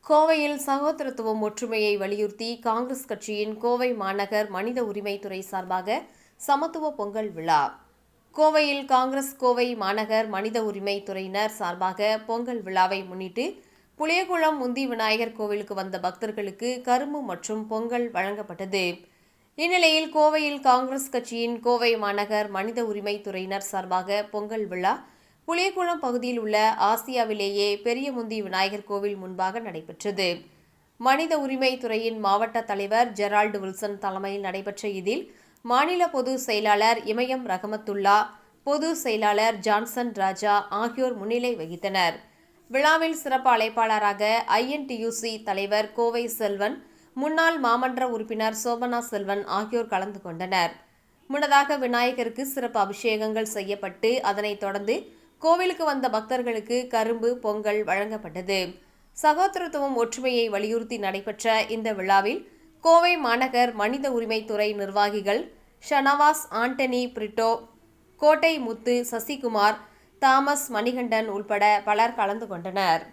கோவையில் சகோதரத்துவம் ஒற்றுமையை வலியுறுத்தி காங்கிரஸ் கட்சியின் கோவை மாநகர் மனித உரிமைத்துறை சார்பாக சமத்துவ பொங்கல் விழா. கோவையில் காங்கிரஸ் கோவை மாநகர் மனித உரிமை துறையினர் சார்பாக பொங்கல் விழாவை முன்னிட்டு புளியகுளம் முந்தி விநாயகர் கோவிலுக்கு வந்த பக்தர்களுக்கு கரும்பு மற்றும் பொங்கல் வழங்கப்பட்டது. இந்நிலையில் கோவையில் காங்கிரஸ் கட்சியின் கோவை மாநகர் மனித உரிமை துறையினர் சார்பாக பொங்கல் விழா புளியகுளம் பகுதியில் உள்ள ஆசியாவிலேயே பெரிய முந்தி விநாயகர் கோவில் முன்பாக நடைபெற்றது. மனித உரிமை துறையின் மாவட்ட தலைவர் ஜெரால்டு வில்சன் தலைமையில் நடைபெற்ற இதில் மாநில பொதுச் செயலாளர் இமயம் ரஹமத்துல்லா, பொதுச் செயலாளர் ஜான்சன் ராஜா ஆகியோர் முன்னிலை வகித்தனர். விழாவில் சிறப்பு அழைப்பாளராக INTUC தலைவர் கோவை செல்வன், முன்னாள் மாமன்ற உறுப்பினர் சோபனா செல்வன் ஆகியோர் கலந்து கொண்டனர். முன்னதாக விநாயகருக்கு சிறப்பு அபிஷேகங்கள் செய்யப்பட்டு அதனைத் தொடர்ந்து கோவிலுக்கு வந்த பக்தர்களுக்கு கரும்பு, பொங்கல் வழங்கப்பட்டது. சகோதரத்துவம் ஒற்றுமையை வலியுறுத்தி நடைபெற்ற இந்த விழாவில் கோவை மாநகர் மனித உரிமைத்துறை நிர்வாகிகள் ஷனவாஸ், ஆண்டனி பிரிட்டோ, கோட்டை முத்து, சசிகுமார், தாமஸ், மணிகண்டன் உள்பட பலர் கலந்து கொண்டனர்.